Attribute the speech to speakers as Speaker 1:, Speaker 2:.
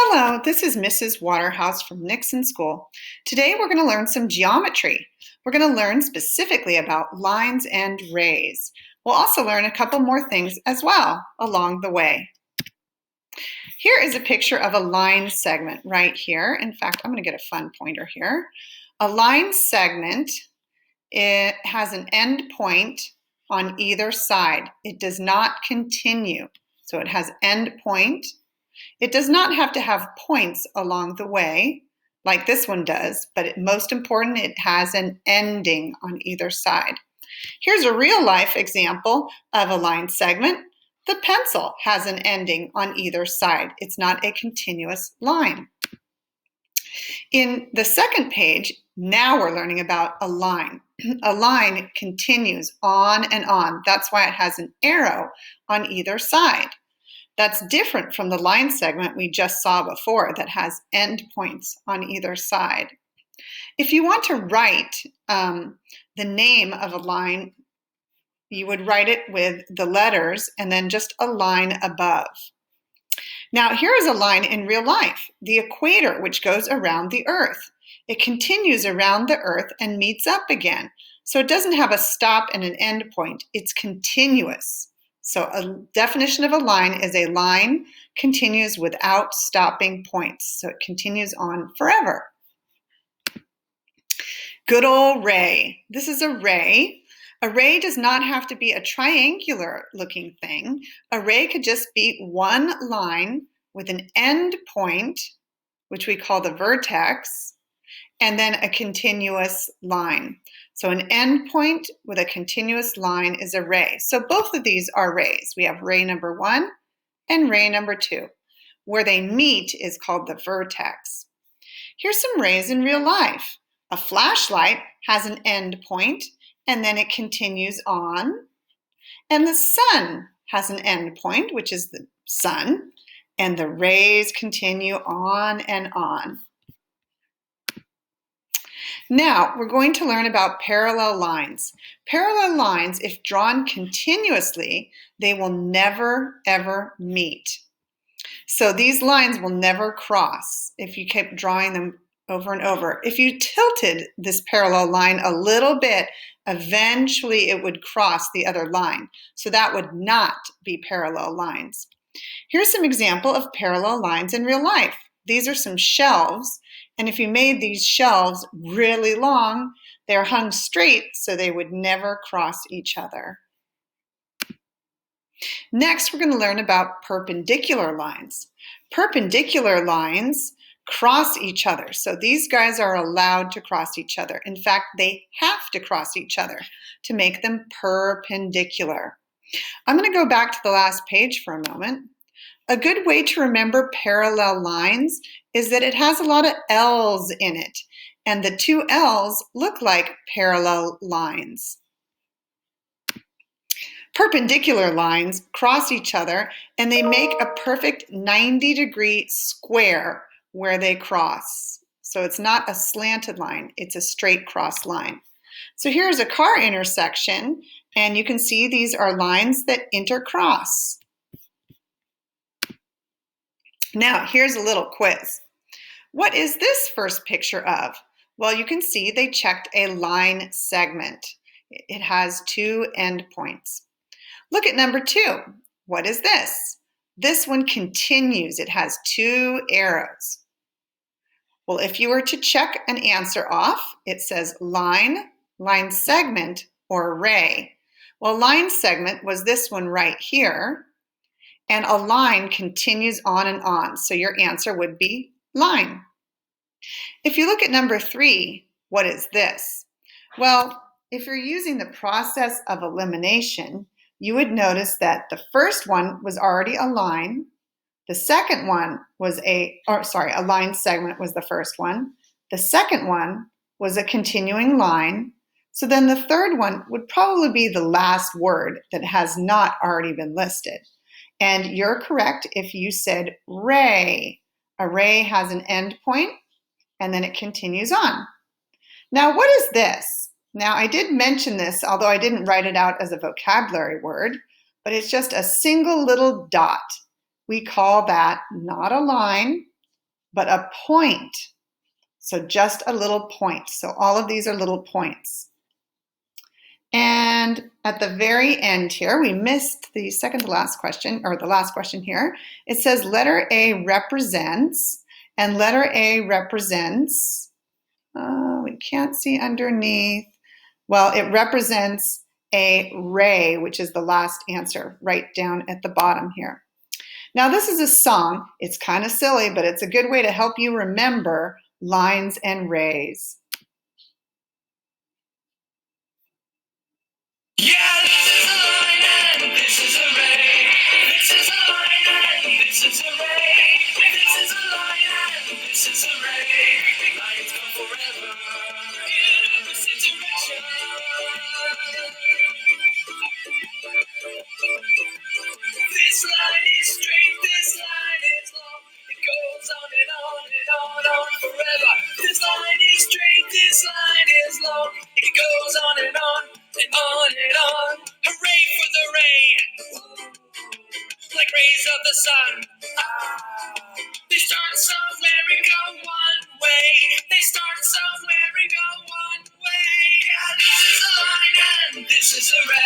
Speaker 1: Hello, this is Mrs. Waterhouse from Nixon School. Today we're going to learn some geometry. We're going to learn specifically about lines and rays. We'll also learn a couple more things as well along the way. Here is a picture of a line segment right here. In fact, I'm going to get a fun pointer here. A line segment, it has an end point on either side. It does not continue. So it has end point. It does not have to have points along the way like this one does, but most important, it has an ending on either side. Here's a real life example of a line segment. The pencil has an ending on either side. It's not a continuous line. In the second page, now we're learning about a line. A line continues on and on. That's why it has an arrow on either side. That's different from the line segment we just saw before that has endpoints on either side. If you want to write the name of a line, you would write it with the letters and then just a line above. Now here is a line in real life, the equator, which goes around the Earth. It continues around the Earth and meets up again. So it doesn't have a stop and an end point. It's continuous. So a definition of a line is a line continues without stopping points. So it continues on forever. Good old ray. This is a ray. A ray does not have to be a triangular looking thing. A ray could just be one line with an end point, which we call the vertex, and then a continuous line. So an endpoint with a continuous line is a ray. So both of these are rays. We have ray number 1 and ray number 2. Where they meet is called the vertex. Here's some rays in real life. A flashlight has an end point and then it continues on. And the sun has an end point, which is the sun, and the rays continue on and on. Now, we're going to learn about parallel lines. Parallel lines, if drawn continuously, they will never, ever meet. So these lines will never cross if you keep drawing them over and over. If you tilted this parallel line a little bit, eventually it would cross the other line. So that would not be parallel lines. Here's some example of parallel lines in real life. These are some shelves. And if you made these shelves really long, they're hung straight so they would never cross each other. Next, we're going to learn about perpendicular lines. Perpendicular lines cross each other. So these guys are allowed to cross each other. In fact, they have to cross each other to make them perpendicular. I'm going to go back to the last page for a moment. A good way to remember parallel lines is that it has a lot of L's in it, and the two L's look like parallel lines. Perpendicular lines cross each other and they make a perfect 90-degree square where they cross. So it's not a slanted line, it's a straight cross line. So here's a car intersection, and you can see these are lines that intercross. Now, here's a little quiz. What is this first picture of? Well, you can see they checked a line segment. It has 2 endpoints. Look at number 2. What is this? This one continues. It has 2 arrows. Well, if you were to check an answer off, it says line, line segment, or ray. Well, line segment was this one right here. And a line continues on and on. So your answer would be line. If you look at number 3, what is this? Well, if you're using the process of elimination, you would notice that the first one was already a line. The second one was a line segment was the first one. The second one was a continuing line. So then the third one would probably be the last word that has not already been listed. And you're correct if you said ray. A ray has an end point, and then it continues on. Now, what is this? Now, I did mention this, although I didn't write it out as a vocabulary word, but it's just a single little dot. We call that not a line, but a point. So just a little point. So all of these are little points. And at the very end here, we missed the second to last question, or the last question here. It says letter A represents, and letter A represents, we can't see underneath. Well, it represents a ray, which is the last answer right down at the bottom here. Now, this is a song. It's kind of silly, but it's a good way to help you remember lines and rays.
Speaker 2: Yeah, this is a line and this is a ray. This is a line and this is a ray. This is a line and this is a ray. Lines go forever in every situation. This line is straight, this line is long. It goes on and on and on forever. This line is straight, this line is long. It goes on and on and on and on. Hooray for the ray, like rays of the sun. They start somewhere and go one way. They start somewhere and go one way. Yeah, this is a line and this is a ray.